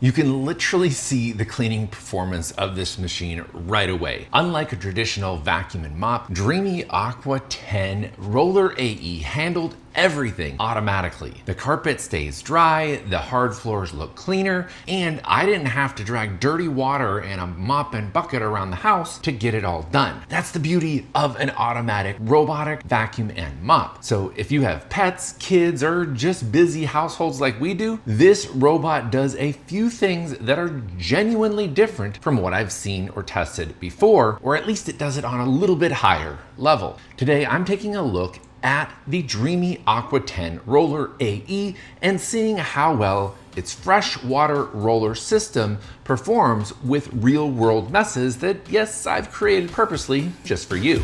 You can literally see the cleaning performance of this machine right away. Unlike a traditional vacuum and mop, Dreame Aqua10 Roller AE handled everything automatically. The carpet stays dry, the hard floors look cleaner, and I didn't have to drag dirty water and a mop and bucket around the house to get it all done. That's the beauty of an automatic robotic vacuum and mop. So if you have pets, kids, or just busy households like we do, this robot does a few things that are genuinely different from what I've seen or tested before, or at least it does it on a little bit higher level. Today, I'm taking a look at the Dreame Aqua10 Roller AE and seeing how well its freshwater roller system performs with real world messes that, yes, I've created purposely just for you.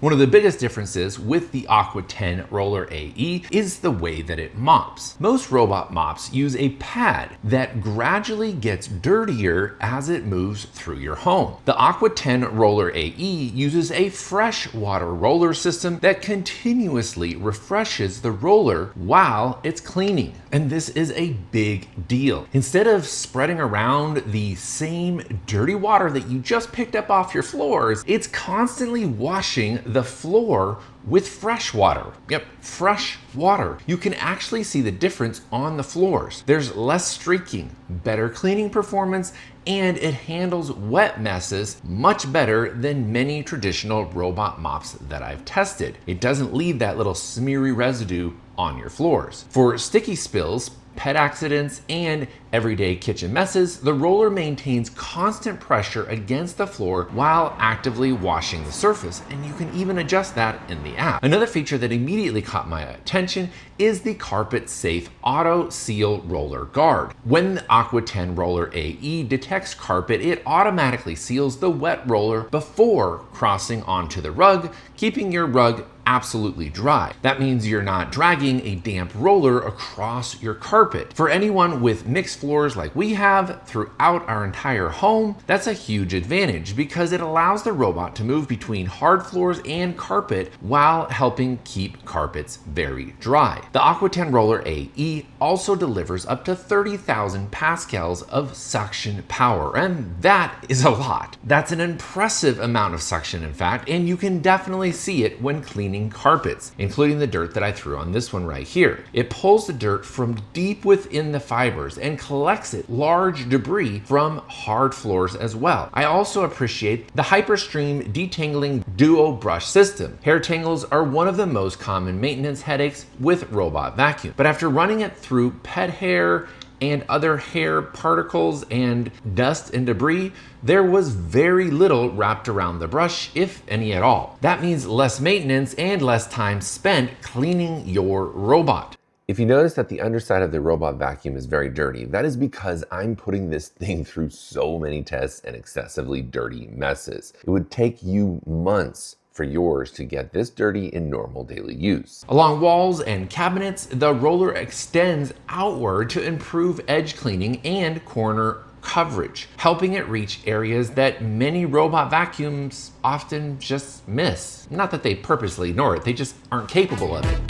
One of the biggest differences with the Aqua10 Roller AE is the way that it mops. Most robot mops use a pad that gradually gets dirtier as it moves through your home. The Aqua10 Roller AE uses a freshwater roller system that continuously refreshes the roller while it's cleaning. And this is a big deal. Instead of spreading around the same dirty water that you just picked up off your floors, it's constantly washing the floor with fresh water. Yep, fresh water. You can actually see the difference on the floors. There's less streaking, better cleaning performance, and it handles wet messes much better than many traditional robot mops that I've tested. It doesn't leave that little smeary residue on your floors. For sticky spills, pet accidents, and everyday kitchen messes, the roller maintains constant pressure against the floor while actively washing the surface, and you can even adjust that in the app. Another feature that immediately caught my attention is the carpet-safe AutoSeal Roller Guard. When the Aqua10 Roller AE detects carpet, it automatically seals the wet roller before crossing onto the rug, keeping your rug absolutely dry. That means you're not dragging a damp roller across your carpet. For anyone with mixed floors like we have throughout our entire home, that's a huge advantage because it allows the robot to move between hard floors and carpet while helping keep carpets very dry. The Aqua10 Roller AE also delivers up to 30,000 pascals of suction power, and that is a lot. That's an impressive amount of suction, in fact, and you can definitely see it when cleaning carpets, including the dirt that I threw on this one right here. It pulls the dirt from deep within the fibers and collects it, large debris from hard floors as well. I also appreciate the HyperStream detangling duo brush system. Hair tangles are one of the most common maintenance headaches with robot vacuum, but after running it through pet hair and other hair particles and dust and debris, there was very little wrapped around the brush, if any at all. That means less maintenance and less time spent cleaning your robot. If you notice that the underside of the robot vacuum is very dirty, that is because I'm putting this thing through so many tests and excessively dirty messes. It would take you months for yours to get this dirty in normal daily use. Along walls and cabinets, the roller extends outward to improve edge cleaning and corner coverage, helping it reach areas that many robot vacuums often just miss. Not that they purposely ignore it, they just aren't capable of it.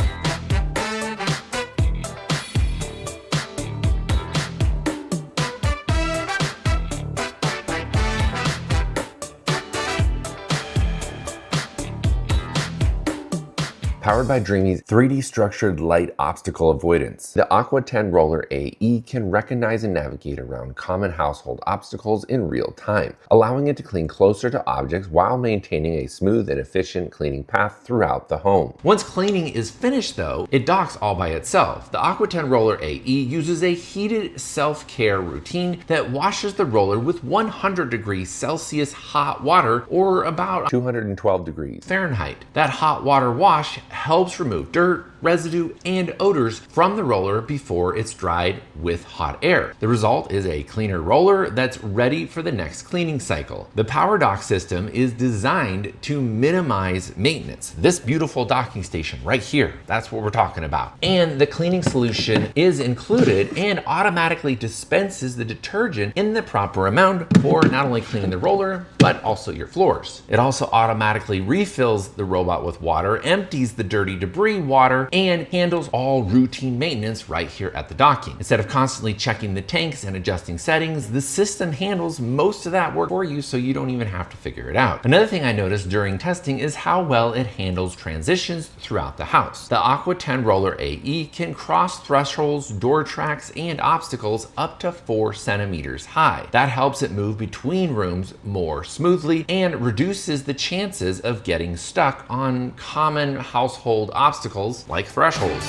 Powered by Dreame's 3D structured light obstacle avoidance, the Aqua10 Roller AE can recognize and navigate around common household obstacles in real time, allowing it to clean closer to objects while maintaining a smooth and efficient cleaning path throughout the home. Once cleaning is finished though, it docks all by itself. The Aqua10 Roller AE uses a heated self-care routine that washes the roller with 100 degrees Celsius hot water, or about 212 degrees Fahrenheit. That hot water wash helps remove dirt, residue, and odors from the roller before it's dried with hot air. The result is a cleaner roller that's ready for the next cleaning cycle. The power dock system is designed to minimize maintenance. This beautiful docking station right here, that's what we're talking about. And the cleaning solution is included and automatically dispenses the detergent in the proper amount for not only cleaning the roller, but also your floors. It also automatically refills the robot with water, empties the dirty debris water, and handles all routine maintenance right here at the docking. Instead of constantly checking the tanks and adjusting settings, the system handles most of that work for you, so you don't even have to figure it out. Another thing I noticed during testing is how well it handles transitions throughout the house. The Aqua10 Roller AE can cross thresholds, door tracks, and obstacles up to 4 centimeters high. That helps it move between rooms more smoothly and reduces the chances of getting stuck on common household obstacles like thresholds.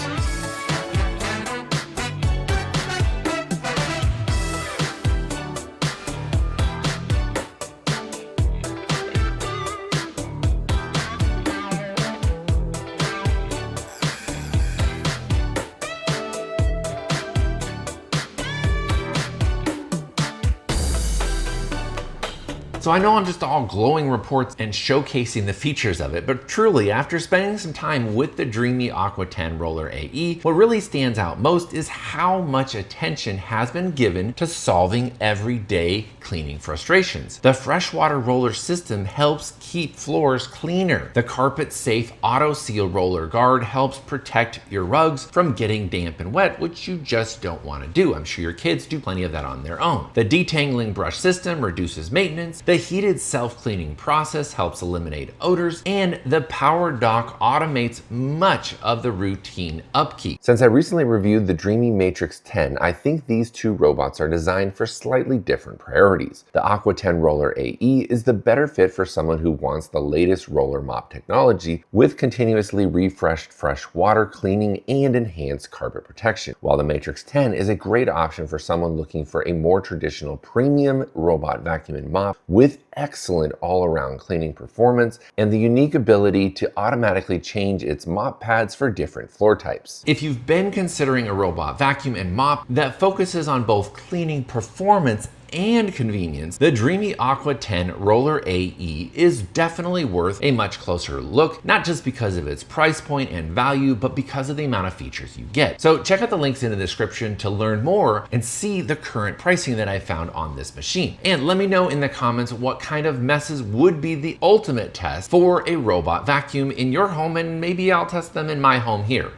So I know I'm just all glowing reports and showcasing the features of it, but truly, after spending some time with the Dreame Aqua10 Roller AE, what really stands out most is how much attention has been given to solving everyday cleaning frustrations. The freshwater roller system helps keep floors cleaner. The carpet-safe AutoSeal Roller Guard helps protect your rugs from getting damp and wet, which you just don't want to do. I'm sure your kids do plenty of that on their own. The detangling brush system reduces maintenance. The heated self-cleaning process helps eliminate odors, and the power dock automates much of the routine upkeep. Since I recently reviewed the Dreame Matrix 10, I think these two robots are designed for slightly different priorities. The Aqua10 Roller AE is the better fit for someone who wants the latest roller mop technology with continuously refreshed fresh water cleaning and enhanced carpet protection, while the Matrix 10 is a great option for someone looking for a more traditional premium robot vacuum and mop with excellent all-around cleaning performance and the unique ability to automatically change its mop pads for different floor types. If you've been considering a robot vacuum and mop that focuses on both cleaning performance and convenience, the Dreame Aqua10 Roller AE is definitely worth a much closer look, not just because of its price point and value, but because of the amount of features you get. So check out the links in the description to learn more and see the current pricing that I found on this machine. And let me know in the comments what kind of messes would be the ultimate test for a robot vacuum in your home, and maybe I'll test them in my home here.